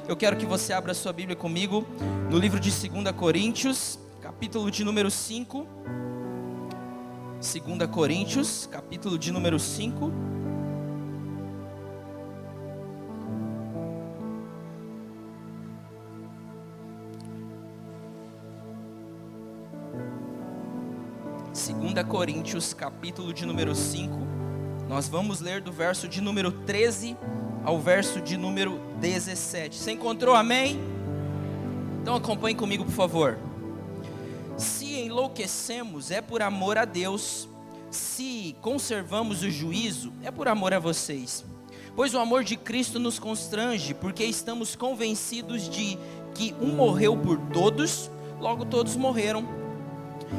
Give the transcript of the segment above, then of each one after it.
Eu quero que você abra a sua Bíblia comigo no livro de 2 Coríntios, capítulo de número 5. 2 Coríntios, capítulo de número 5. Coríntios, capítulo de número 5, nós vamos ler do verso de número 13 ao verso de número 17. Você encontrou, amém? Então acompanhe comigo, por favor. Se enlouquecemos, é por amor a Deus; se conservamos o juízo, é por amor a vocês. Pois o amor de Cristo nos constrange, porque estamos convencidos de que um morreu por todos, logo todos morreram.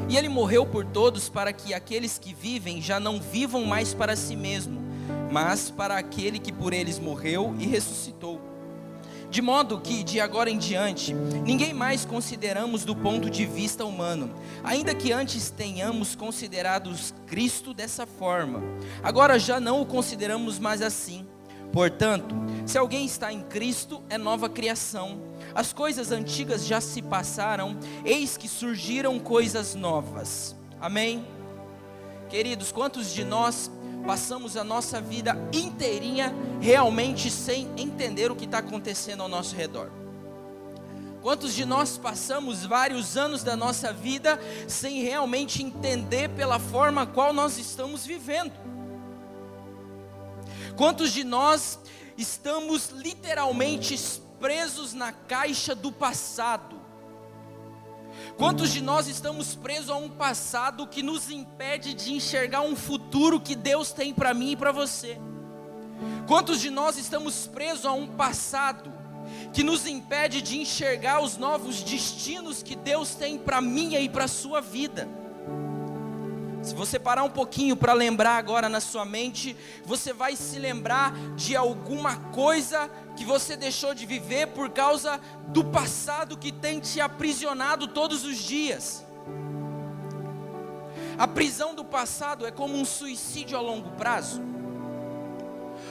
E ele morreu por todos, para que aqueles que vivem já não vivam mais para si mesmo, mas para aquele que por eles morreu e ressuscitou. De modo que, de agora em diante, ninguém mais consideramos do ponto de vista humano, ainda que antes tenhamos considerado Cristo dessa forma. Agora já não o consideramos mais assim. Portanto, se alguém está em Cristo, é nova criação. As coisas antigas já se passaram, eis que surgiram coisas novas. Amém? Queridos, quantos de nós passamos a nossa vida inteirinha realmente sem entender o que está acontecendo ao nosso redor? Quantos de nós passamos vários anos da nossa vida sem realmente entender pela forma qual nós estamos vivendo? Quantos de nós estamos literalmente presos na caixa do passado? Quantos de nós estamos presos a um passado que nos impede de enxergar um futuro que Deus tem para mim e para você? Quantos de nós estamos presos a um passado que nos impede de enxergar os novos destinos que Deus tem para mim e para a sua vida? Se você parar um pouquinho para lembrar agora na sua mente, você vai se lembrar de alguma coisa que você deixou de viver por causa do passado que tem te aprisionado todos os dias. A prisão do passado é como um suicídio a longo prazo.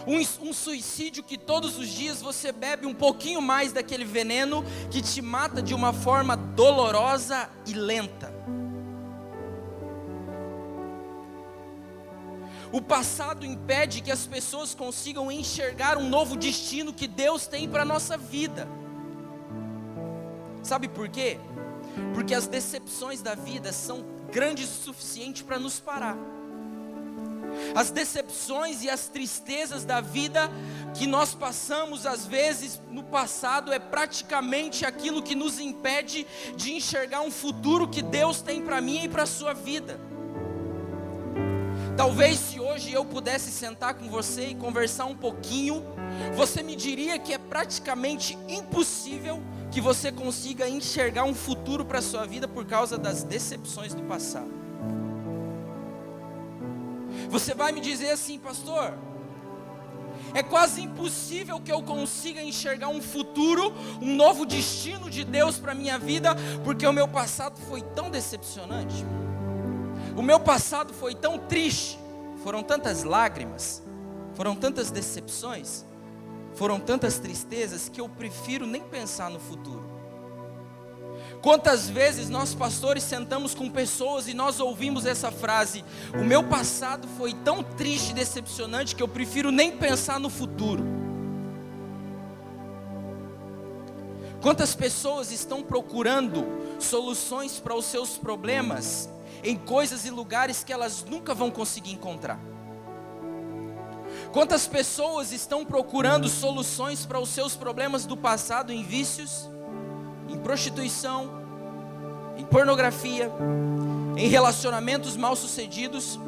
Um suicídio que todos os dias você bebe um pouquinho mais daquele veneno que te mata de uma forma dolorosa e lenta. O passado impede que as pessoas consigam enxergar um novo destino que Deus tem para a nossa vida. Sabe por quê? Porque as decepções da vida são grandes o suficiente para nos parar. As decepções e as tristezas da vida que nós passamos às vezes no passado é praticamente aquilo que nos impede de enxergar um futuro que Deus tem para mim e para a sua vida. Talvez se hoje eu pudesse sentar com você e conversar um pouquinho, você me diria que é praticamente impossível que você consiga enxergar um futuro para a sua vida por causa das decepções do passado. Você vai me dizer assim: pastor, é quase impossível que eu consiga enxergar um futuro, um novo destino de Deus para a minha vida, porque o meu passado foi tão decepcionante. O meu passado foi tão triste, foram tantas lágrimas, foram tantas decepções, foram tantas tristezas que eu prefiro nem pensar no futuro. Quantas vezes nós pastores sentamos com pessoas e nós ouvimos essa frase: o meu passado foi tão triste e decepcionante que eu prefiro nem pensar no futuro. Quantas pessoas estão procurando soluções para os seus problemas em coisas e lugares que elas nunca vão conseguir encontrar? Quantas pessoas estão procurando soluções para os seus problemas do passado em vícios, em prostituição, em pornografia, em relacionamentos mal sucedidos,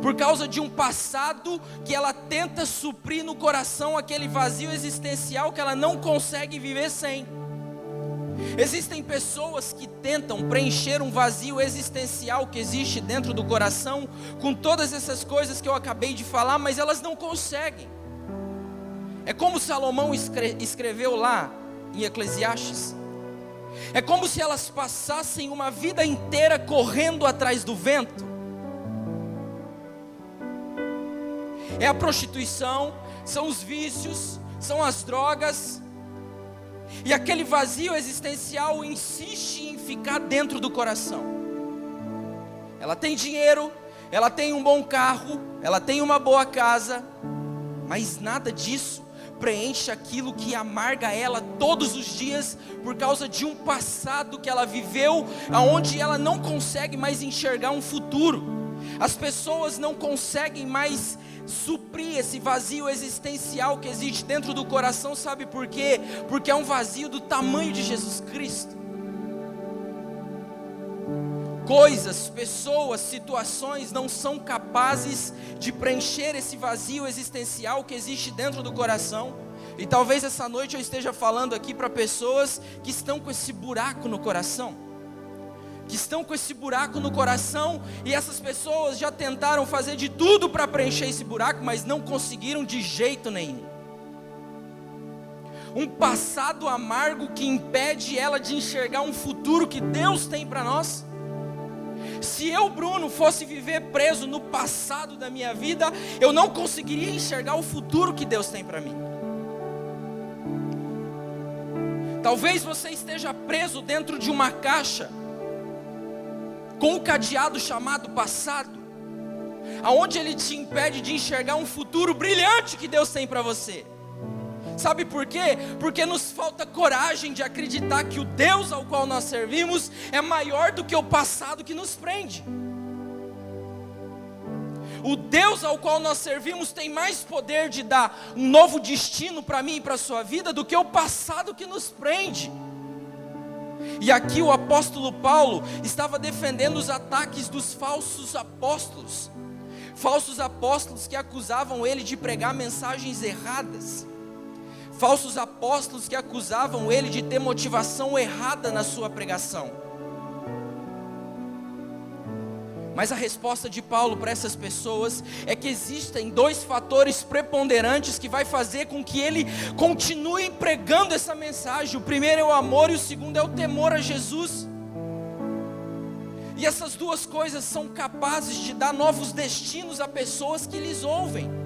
por causa de um passado que ela tenta suprir no coração aquele vazio existencial que ela não consegue viver sem. Existem pessoas que tentam preencher um vazio existencial que existe dentro do coração com todas essas coisas que eu acabei de falar, mas elas não conseguem. É como Salomão escreveu lá em Eclesiastes: é como se elas passassem uma vida inteira correndo atrás do vento. É a prostituição, são os vícios, são as drogas. E aquele vazio existencial insiste em ficar dentro do coração. Ela tem dinheiro, ela tem um bom carro, ela tem uma boa casa, mas nada disso preenche aquilo que amarga ela todos os dias, por causa de um passado que ela viveu, aonde ela não consegue mais enxergar um futuro. As pessoas não conseguem mais suprir esse vazio existencial que existe dentro do coração. Sabe por quê? Porque é um vazio do tamanho de Jesus Cristo. Coisas, pessoas, situações não são capazes de preencher esse vazio existencial que existe dentro do coração. E talvez essa noite eu esteja falando aqui para pessoas que estão com esse buraco no coração. Que estão com esse buraco no coração, e essas pessoas já tentaram fazer de tudo para preencher esse buraco, mas não conseguiram de jeito nenhum. Um passado amargo que impede ela de enxergar um futuro que Deus tem para nós. Se eu, Bruno, fosse viver preso no passado da minha vida, eu não conseguiria enxergar o futuro que Deus tem para mim. Talvez você esteja preso dentro de uma caixa, com um cadeado chamado passado, aonde ele te impede de enxergar um futuro brilhante que Deus tem para você. Sabe por quê? Porque nos falta coragem de acreditar que o Deus ao qual nós servimos é maior do que o passado que nos prende. O Deus ao qual nós servimos tem mais poder de dar um novo destino para mim e para a sua vida do que o passado que nos prende. E aqui o apóstolo Paulo estava defendendo os ataques dos falsos apóstolos que acusavam ele de pregar mensagens erradas, falsos apóstolos que acusavam ele de ter motivação errada na sua pregação. Mas a resposta de Paulo para essas pessoas é que existem dois fatores preponderantes que vai fazer com que ele continue pregando essa mensagem. O primeiro é o amor e o segundo é o temor a Jesus. E essas duas coisas são capazes de dar novos destinos a pessoas que lhes ouvem.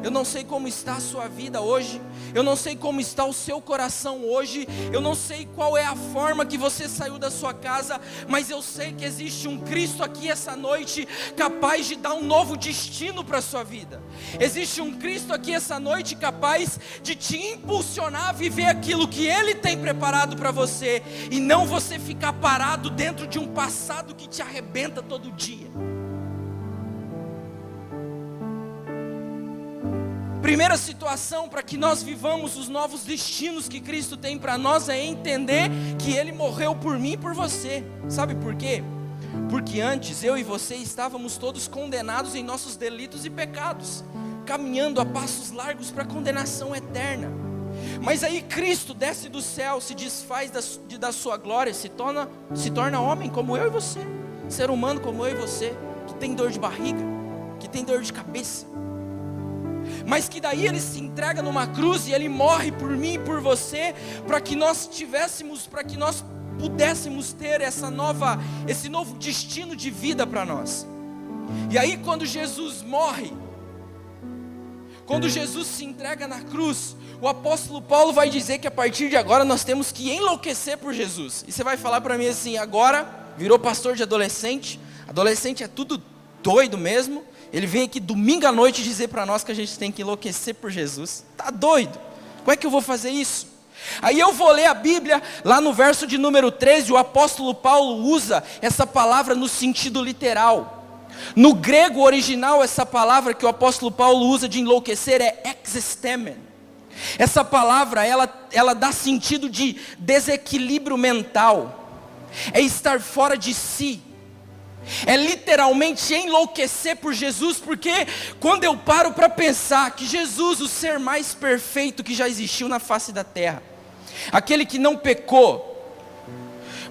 Eu não sei como está a sua vida hoje, eu não sei como está o seu coração hoje, eu não sei qual é a forma que você saiu da sua casa, mas eu sei que existe um Cristo aqui essa noite, capaz de dar um novo destino para a sua vida. Existe um Cristo aqui essa noite, capaz de te impulsionar a viver aquilo que Ele tem preparado para você, e não você ficar parado dentro de um passado que te arrebenta todo dia. Primeira situação para que nós vivamos os novos destinos que Cristo tem para nós é entender que Ele morreu por mim e por você. Sabe por quê? Porque antes eu e você estávamos todos condenados em nossos delitos e pecados, caminhando a passos largos para a condenação eterna. Mas aí Cristo desce do céu, se desfaz da sua glória, se torna homem como eu e você, ser humano como eu e você, que tem dor de barriga, que tem dor de cabeça, mas que daí Ele se entrega numa cruz e Ele morre por mim e por você, para que nós pudéssemos ter esse novo destino de vida para nós. E aí quando Jesus morre, quando Jesus se entrega na cruz, o apóstolo Paulo vai dizer que a partir de agora nós temos que enlouquecer por Jesus. E você vai falar para mim assim: agora virou pastor de adolescente é tudo doido mesmo? Ele vem aqui domingo à noite dizer para nós que a gente tem que enlouquecer por Jesus. Tá doido? Como é que eu vou fazer isso? Aí eu vou ler a Bíblia, lá no verso de número 13, o apóstolo Paulo usa essa palavra no sentido literal. No grego original, essa palavra que o apóstolo Paulo usa de enlouquecer é exestemen. Essa palavra, ela dá sentido de desequilíbrio mental, é estar fora de si. É literalmente enlouquecer por Jesus, porque quando eu paro para pensar que Jesus, o ser mais perfeito que já existiu na face da terra, aquele que não pecou,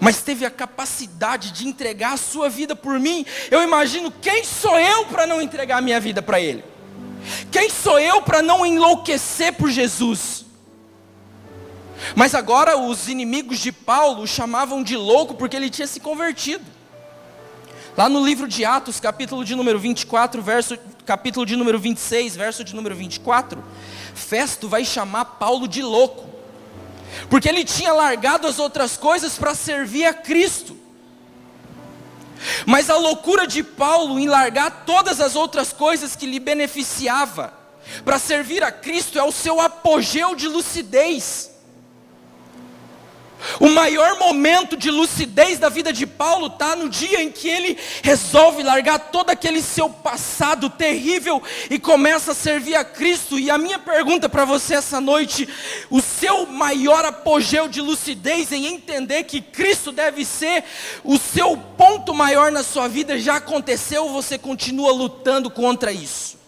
mas teve a capacidade de entregar a sua vida por mim, eu imagino: quem sou eu para não entregar a minha vida para Ele? Quem sou eu para não enlouquecer por Jesus? Mas agora os inimigos de Paulo o chamavam de louco porque ele tinha se convertido. Lá no livro de Atos, capítulo de número 24, capítulo de número 26, verso de número 24, Festo vai chamar Paulo de louco. porque ele tinha largado as outras coisas para servir a Cristo. Mas a loucura de Paulo em largar todas as outras coisas que lhe beneficiava para servir a Cristo é o seu apogeu de lucidez. O maior momento de lucidez da vida de Paulo está no dia em que ele resolve largar todo aquele seu passado terrível e começa a servir a Cristo. E a minha pergunta para você essa noite: o seu maior apogeu de lucidez em entender que Cristo deve ser o seu ponto maior na sua vida já aconteceu, ou você continua lutando contra isso?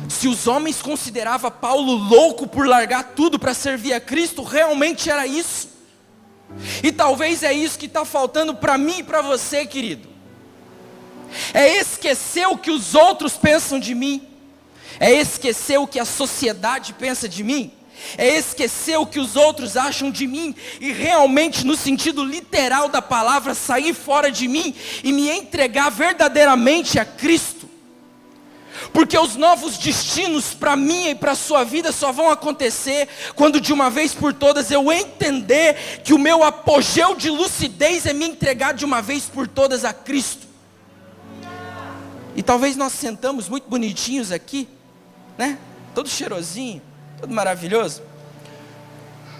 Se os homens consideravam Paulo louco por largar tudo para servir a Cristo, realmente era isso. E talvez é isso que está faltando para mim e para você, querido. É esquecer o que os outros pensam de mim. É esquecer o que a sociedade pensa de mim. É esquecer o que os outros acham de mim. E realmente, no sentido literal da palavra, sair fora de mim e me entregar verdadeiramente a Cristo. Porque os novos destinos para mim e para a sua vida só vão acontecer quando de uma vez por todas eu entender que o meu apogeu de lucidez é me entregar de uma vez por todas a Cristo. E talvez nós sentamos muito bonitinhos aqui, né? Todo cheirosinho, todo maravilhoso,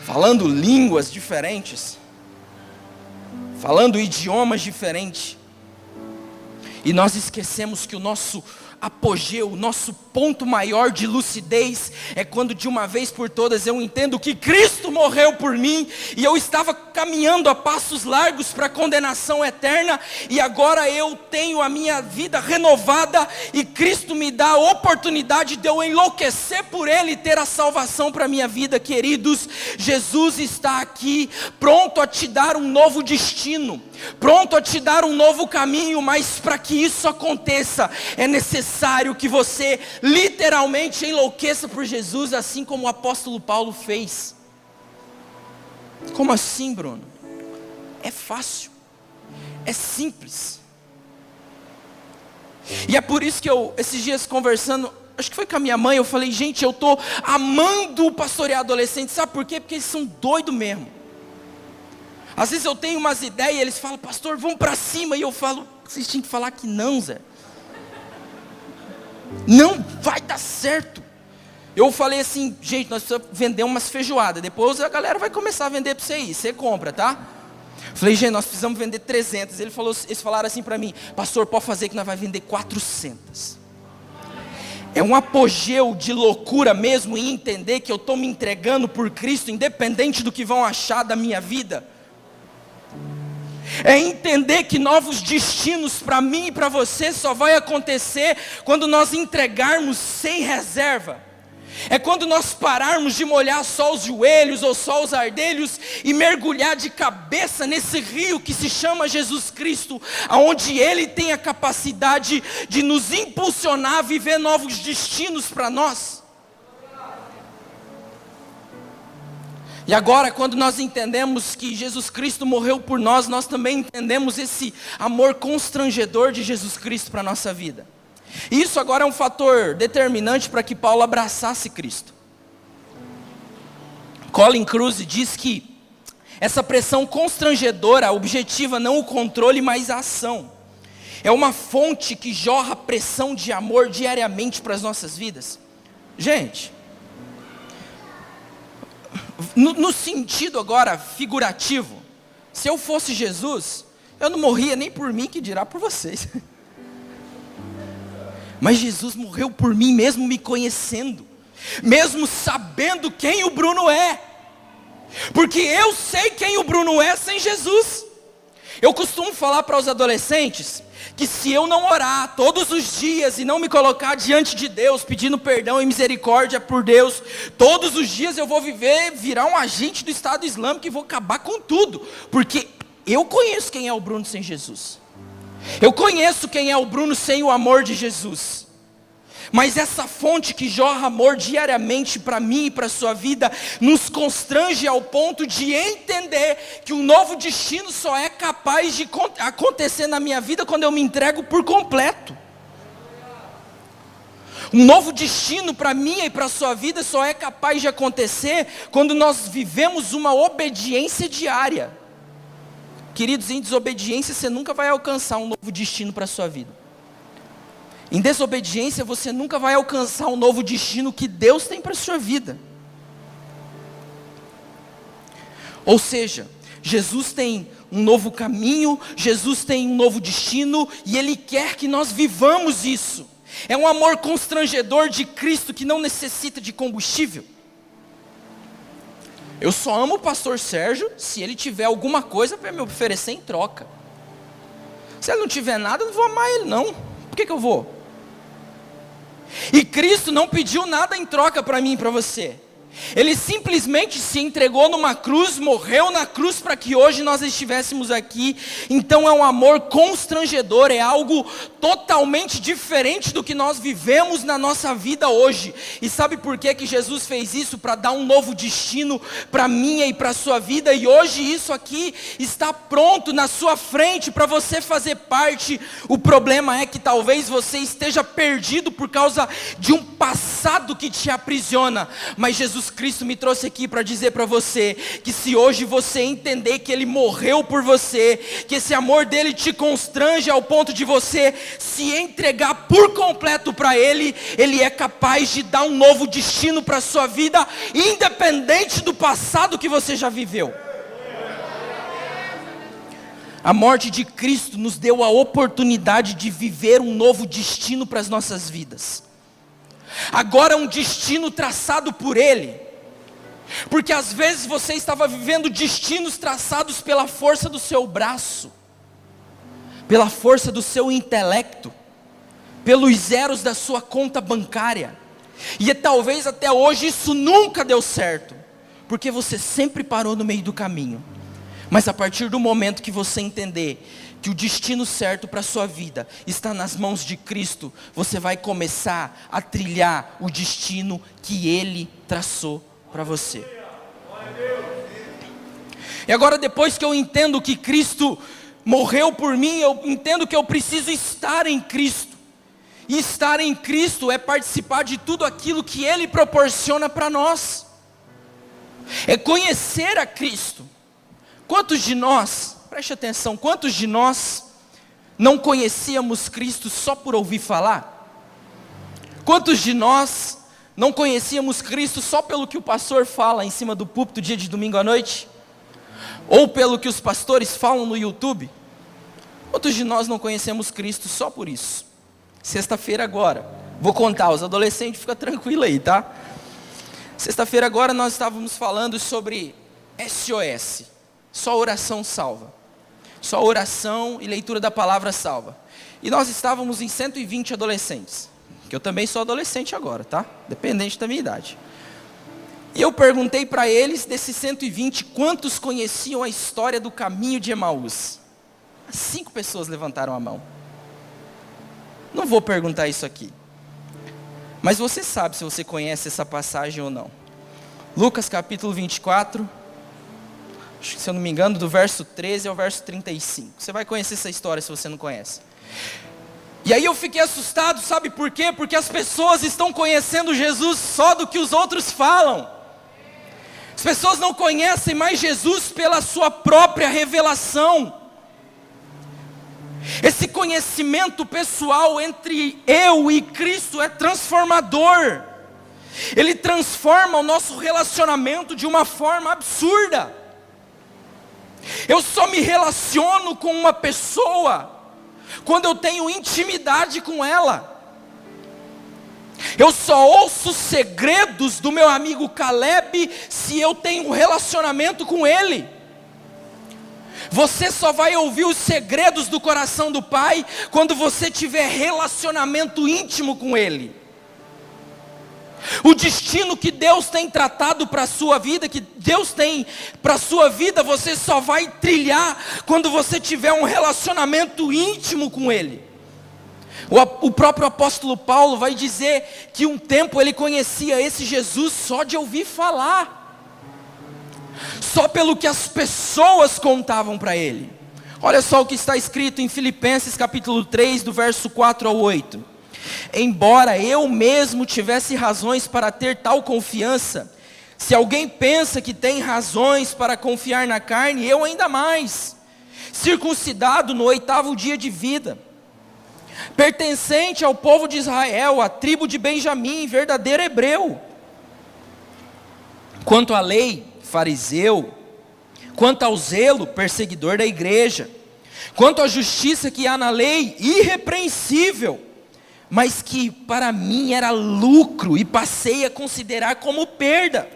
falando línguas diferentes, falando idiomas diferentes, e nós esquecemos que o nosso apogeu, o nosso ponto maior de lucidez é quando de uma vez por todas eu entendo que Cristo morreu por mim e eu estava caminhando a passos largos para a condenação eterna, e agora eu tenho a minha vida renovada e Cristo me dá a oportunidade de eu enlouquecer por Ele e ter a salvação para a minha vida. Queridos, Jesus está aqui pronto a te dar um novo destino, pronto a te dar um novo caminho, mas para que isso aconteça é necessário que você literalmente enlouqueça por Jesus, assim como o apóstolo Paulo fez. Como assim, Bruno? É fácil, é simples. E é por isso que eu, esses dias conversando, acho que foi com a minha mãe, eu falei: gente, eu estou amando pastorear adolescente. Sabe por quê? Porque eles são doidos mesmo. Às vezes eu tenho umas ideias e eles falam: pastor, vamos para cima. E eu falo: vocês tinham que falar que não, Zé. Não vai dar certo. Eu falei assim: gente, nós precisamos vender umas feijoadas. Depois a galera vai começar a vender para você ir. Você compra, tá? Falei: gente, nós precisamos vender 300. Eles falaram assim para mim: pastor, pode fazer que nós vamos vender 400. É um apogeu de loucura mesmo em entender que eu estou me entregando por Cristo, independente do que vão achar da minha vida. É entender que novos destinos para mim e para você só vai acontecer quando nós entregarmos sem reserva. É quando nós pararmos de molhar só os joelhos ou só os ardelhos e mergulhar de cabeça nesse rio que se chama Jesus Cristo, aonde Ele tem a capacidade de nos impulsionar a viver novos destinos para nós. E agora, quando nós entendemos que Jesus Cristo morreu por nós, nós também entendemos esse amor constrangedor de Jesus Cristo para a nossa vida. E isso agora é um fator determinante para que Paulo abraçasse Cristo. Colin Kruse diz que essa pressão constrangedora objetiva não o controle, mas a ação. É uma fonte que jorra pressão de amor diariamente para as nossas vidas. Gente, no sentido agora figurativo, se eu fosse Jesus, eu não morria nem por mim, que dirá por vocês. Mas Jesus morreu por mim, mesmo me conhecendo, mesmo sabendo quem o Bruno é, porque eu sei quem o Bruno é sem Jesus. Eu costumo falar para os adolescentes que se eu não orar todos os dias e não me colocar diante de Deus, pedindo perdão e misericórdia por Deus, todos os dias eu vou virar um agente do Estado Islâmico e vou acabar com tudo, porque eu conheço quem é o Bruno sem Jesus. Eu conheço quem é o Bruno sem o amor de Jesus. Mas essa fonte que jorra amor diariamente para mim e para a sua vida, nos constrange ao ponto de entender que um novo destino só é capaz de acontecer na minha vida quando eu me entrego por completo. Um novo destino para minha e para a sua vida só é capaz de acontecer quando nós vivemos uma obediência diária. Queridos, em desobediência você nunca vai alcançar um novo destino para a sua vida. Em desobediência você nunca vai alcançar um novo destino que Deus tem para a sua vida. Ou seja, Jesus tem um novo caminho, Jesus tem um novo destino, e Ele quer que nós vivamos isso. É um amor constrangedor de Cristo que não necessita de combustível. Eu só amo o pastor Sérgio se ele tiver alguma coisa para me oferecer em troca. Se ele não tiver nada, eu não vou amar ele não. Por que eu vou? E Cristo não pediu nada em troca para mim e para você. Ele simplesmente se entregou numa cruz, morreu na cruz para que hoje nós estivéssemos aqui. Então é um amor constrangedor, é algo totalmente diferente do que nós vivemos na nossa vida hoje. E sabe por que Jesus fez isso? Para dar um novo destino para minha e para a sua vida. E hoje isso aqui está pronto na sua frente para você fazer parte. O problema é que talvez você esteja perdido por causa de um passado que te aprisiona. Mas Jesus Cristo me trouxe aqui para dizer para você que se hoje você entender que Ele morreu por você, que esse amor dele te constrange ao ponto de você se entregar por completo para Ele, Ele é capaz de dar um novo destino para a sua vida, independente do passado que você já viveu. A morte de Cristo nos deu a oportunidade de viver um novo destino para as nossas vidas. Agora um destino traçado por Ele, porque às vezes você estava vivendo destinos traçados pela força do seu braço, pela força do seu intelecto, pelos zeros da sua conta bancária, e talvez até hoje isso nunca deu certo, porque você sempre parou no meio do caminho. Mas a partir do momento que você entender que o destino certo para a sua vida está nas mãos de Cristo, você vai começar a trilhar o destino que Ele traçou para você. E agora, depois que eu entendo que Cristo morreu por mim, eu entendo que eu preciso estar em Cristo. E estar em Cristo é participar de tudo aquilo que Ele proporciona para nós. É conhecer a Cristo. Quantos de nós, preste atenção, quantos de nós não conhecíamos Cristo só por ouvir falar? Quantos de nós não conhecíamos Cristo só pelo que o pastor fala em cima do púlpito dia de domingo à noite? Ou pelo que os pastores falam no YouTube? Quantos de nós não conhecemos Cristo só por isso? Sexta-feira agora, vou contar, os adolescentes fica tranquilo aí, tá? Sexta-feira agora nós estávamos falando sobre SOS. Só oração salva. Só oração e leitura da palavra salva. E nós estávamos em 120 adolescentes. Que eu também sou adolescente agora, tá? Dependente da minha idade. E eu perguntei para eles, desses 120, quantos conheciam a história do caminho de Emaús? 5 pessoas levantaram a mão. Não vou perguntar isso aqui. Mas você sabe se você conhece essa passagem ou não. Lucas capítulo 24... se eu não me engano, do verso 13 ao verso 35. Você vai conhecer essa história se você não conhece. E aí eu fiquei assustado, sabe por quê? Porque as pessoas estão conhecendo Jesus só do que os outros falam. As pessoas não conhecem mais Jesus pela sua própria revelação. Esse conhecimento pessoal entre eu e Cristo é transformador. Ele transforma o nosso relacionamento de uma forma absurda. Eu só me relaciono com uma pessoa quando eu tenho intimidade com ela. Eu só ouço segredos do meu amigo Caleb se eu tenho um relacionamento com ele. Você só vai ouvir os segredos do coração do Pai quando você tiver relacionamento íntimo com Ele. O destino que Deus tem tratado para a sua vida, que Deus tem para a sua vida, você só vai trilhar quando você tiver um relacionamento íntimo com Ele. O próprio apóstolo Paulo vai dizer que um tempo ele conhecia esse Jesus só de ouvir falar, só pelo que as pessoas contavam para ele. Olha só o que está escrito em Filipenses capítulo 3, do verso 4 ao 8. Embora eu mesmo tivesse razões para ter tal confiança, se alguém pensa que tem razões para confiar na carne, eu ainda mais, circuncidado no 8º dia de vida, pertencente ao povo de Israel, à tribo de Benjamim, verdadeiro hebreu. Quanto à lei, fariseu. Quanto ao zelo, perseguidor da igreja. Quanto à justiça que há na lei, irrepreensível, mas que para mim era lucro e passei a considerar como perda,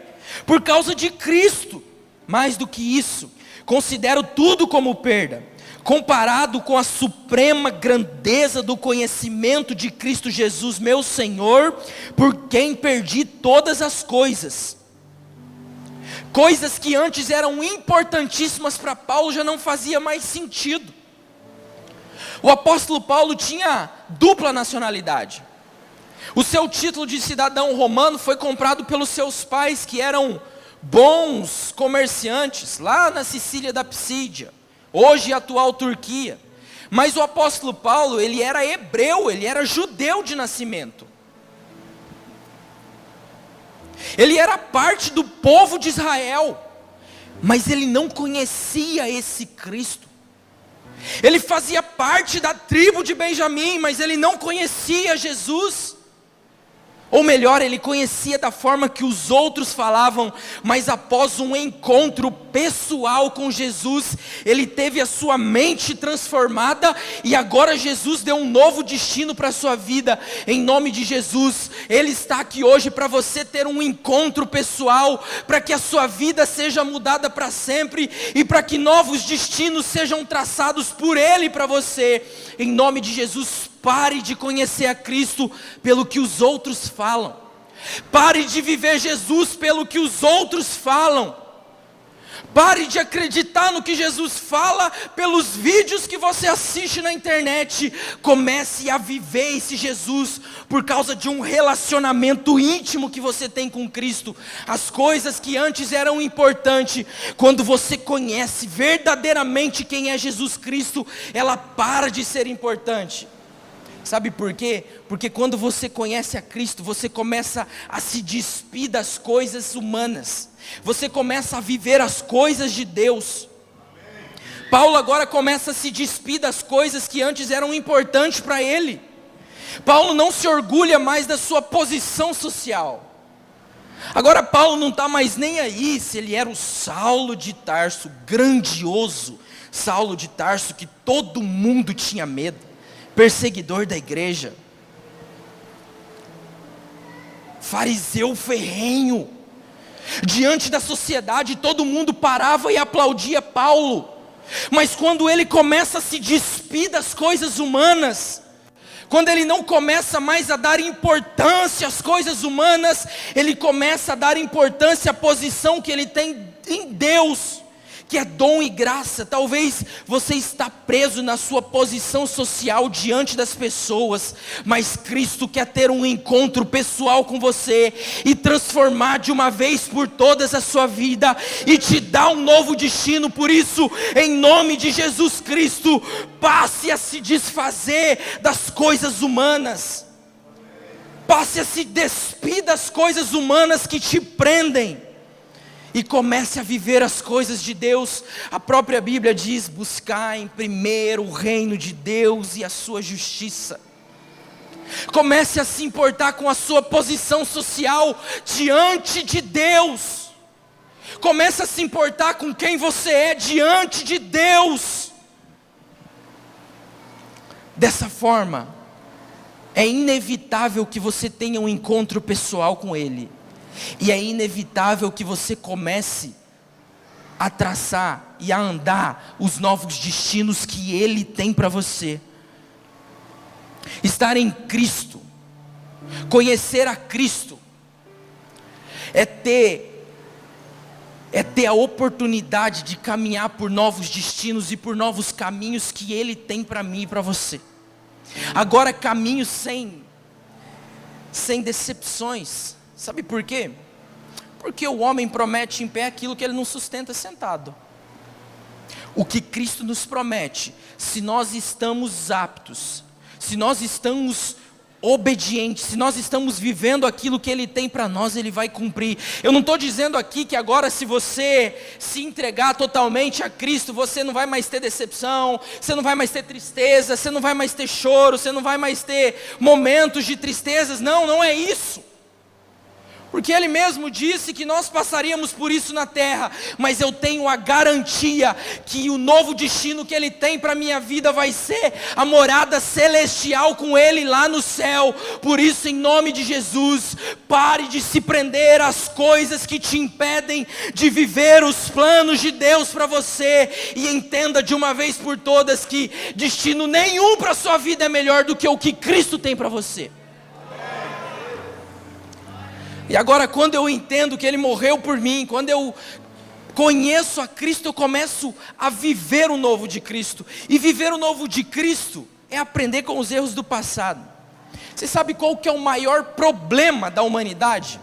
por causa de Cristo. Mais do que isso, considero tudo como perda, comparado com a suprema grandeza do conhecimento de Cristo Jesus, meu Senhor, por quem perdi todas as coisas. Coisas que antes eram importantíssimas para Paulo já não fazia mais sentido. O apóstolo Paulo tinha dupla nacionalidade. O seu título de cidadão romano foi comprado pelos seus pais, que eram bons comerciantes, lá na Sicília da Psídia, hoje a atual Turquia. Mas o apóstolo Paulo, ele era hebreu, ele era judeu de nascimento. Ele era parte do povo de Israel, mas ele não conhecia esse Cristo. Ele fazia parte da tribo de Benjamim, mas ele não conhecia Jesus. Ou melhor, ele conhecia da forma que os outros falavam, mas após um encontro pessoal com Jesus, ele teve a sua mente transformada, e agora Jesus deu um novo destino para a sua vida, em nome de Jesus. Ele está aqui hoje para você ter um encontro pessoal, para que a sua vida seja mudada para sempre, e para que novos destinos sejam traçados por Ele para você, em nome de Jesus. Pare de conhecer a Cristo pelo que os outros falam. Pare de viver Jesus pelo que os outros falam. Pare de acreditar no que Jesus fala pelos vídeos que você assiste na internet. Comece a viver esse Jesus por causa de um relacionamento íntimo que você tem com Cristo. As coisas que antes eram importantes, quando você conhece verdadeiramente quem é Jesus Cristo, ela para de ser importante. Sabe por quê? Porque quando você conhece a Cristo, você começa a se despir das coisas humanas. Você começa a viver as coisas de Deus. Paulo agora começa a se despir das coisas que antes eram importantes para ele. Paulo não se orgulha mais da sua posição social. Agora Paulo não está mais nem aí se ele era o Saulo de Tarso, grandioso Saulo de Tarso, que todo mundo tinha medo, perseguidor da igreja, fariseu ferrenho. Diante da sociedade todo mundo parava e aplaudia Paulo, mas quando ele começa a se despir das coisas humanas, quando ele não começa mais a dar importância às coisas humanas, ele começa a dar importância à posição que ele tem em Deus, que é dom e graça. Talvez você está preso na sua posição social diante das pessoas, mas Cristo quer ter um encontro pessoal com você, e transformar de uma vez por todas a sua vida, e te dar um novo destino. Por isso, em nome de Jesus Cristo, passe a se desfazer das coisas humanas, passe a se despir das coisas humanas que te prendem, e comece a viver as coisas de Deus. A própria Bíblia diz: buscar em primeiro o reino de Deus e a sua justiça. Comece a se importar com a sua posição social diante de Deus. Comece a se importar com quem você é diante de Deus. Dessa forma, é inevitável que você tenha um encontro pessoal com Ele. E é inevitável que você comece a traçar e a andar os novos destinos que Ele tem para você. Estar em Cristo, conhecer a Cristo, é ter a oportunidade de caminhar por novos destinos e por novos caminhos que Ele tem para mim e para você. Agora, caminhos sem decepções. Sabe por quê? Porque o homem promete em pé aquilo que ele não sustenta sentado. O que Cristo nos promete, se nós estamos aptos, se nós estamos obedientes, se nós estamos vivendo aquilo que Ele tem para nós, Ele vai cumprir. Eu não estou dizendo aqui que agora, se você se entregar totalmente a Cristo, você não vai mais ter decepção, você não vai mais ter tristeza, você não vai mais ter choro, você não vai mais ter momentos de tristezas. Não, não é isso. Porque Ele mesmo disse que nós passaríamos por isso na terra, mas eu tenho a garantia que o novo destino que Ele tem para a minha vida vai ser a morada celestial com Ele lá no céu. Por isso, em nome de Jesus, pare de se prender às coisas que te impedem de viver os planos de Deus para você, e entenda de uma vez por todas que destino nenhum para a sua vida é melhor do que o que Cristo tem para você. E agora, quando eu entendo que Ele morreu por mim, quando eu conheço a Cristo, eu começo a viver o novo de Cristo. E viver o novo de Cristo é aprender com os erros do passado. Você sabe qual que é o maior problema da humanidade?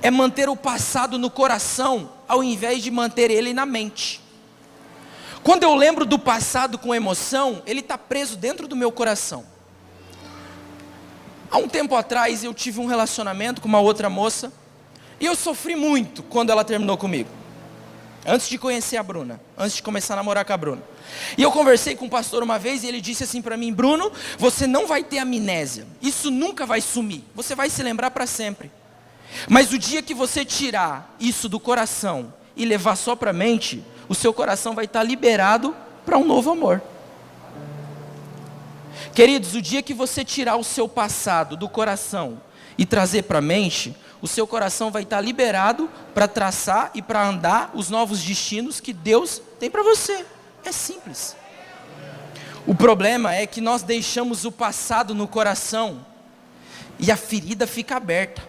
É manter o passado no coração, ao invés de manter ele na mente. Quando eu lembro do passado com emoção, ele está preso dentro do meu coração. Há um tempo atrás eu tive um relacionamento com uma outra moça, e eu sofri muito quando ela terminou comigo. Antes de conhecer a Bruna, antes de começar a namorar com a Bruna. E eu conversei com o pastor uma vez, e ele disse assim para mim: Bruno, você não vai ter amnésia, isso nunca vai sumir, você vai se lembrar para sempre. Mas o dia que você tirar isso do coração e levar só para a mente, o seu coração vai estar liberado para um novo amor. Queridos, o dia que você tirar o seu passado do coração e trazer para a mente, o seu coração vai estar liberado para traçar e para andar os novos destinos que Deus tem para você. É simples. O problema é que nós deixamos o passado no coração e a ferida fica aberta.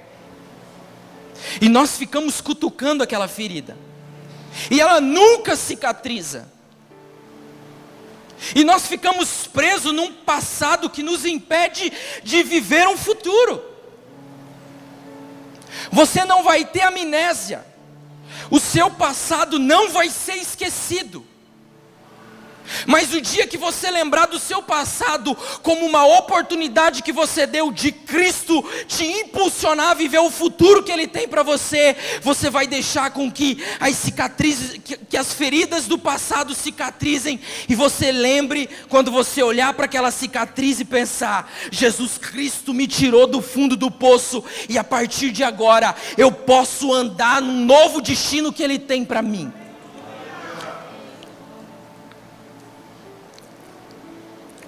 E nós ficamos cutucando aquela ferida. E ela nunca cicatriza. E nós ficamos presos num passado que nos impede de viver um futuro. Você não vai ter amnésia. O seu passado não vai ser esquecido. Mas o dia que você lembrar do seu passado como uma oportunidade que você deu de Cristo te impulsionar a viver o futuro que Ele tem para você, você vai deixar com que as cicatrizes, que as feridas do passado cicatrizem, e você lembre, quando você olhar para aquela cicatriz e pensar: Jesus Cristo me tirou do fundo do poço, e a partir de agora eu posso andar num novo destino que Ele tem para mim.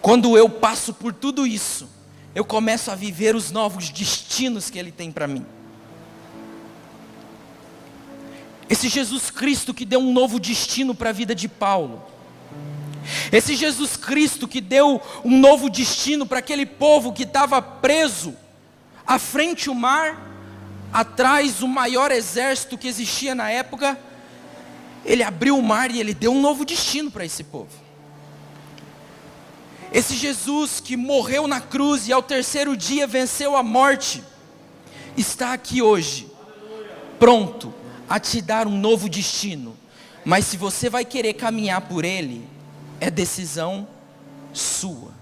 Quando eu passo por tudo isso, eu começo a viver os novos destinos que Ele tem para mim. Esse Jesus Cristo que deu um novo destino para a vida de Paulo. Esse Jesus Cristo que deu um novo destino para aquele povo que estava preso, à frente o mar, atrás o maior exército que existia na época. Ele abriu o mar e Ele deu um novo destino para esse povo. Esse Jesus que morreu na cruz e ao terceiro dia venceu a morte, está aqui hoje, pronto a te dar um novo destino. Mas se você vai querer caminhar por Ele, é decisão sua.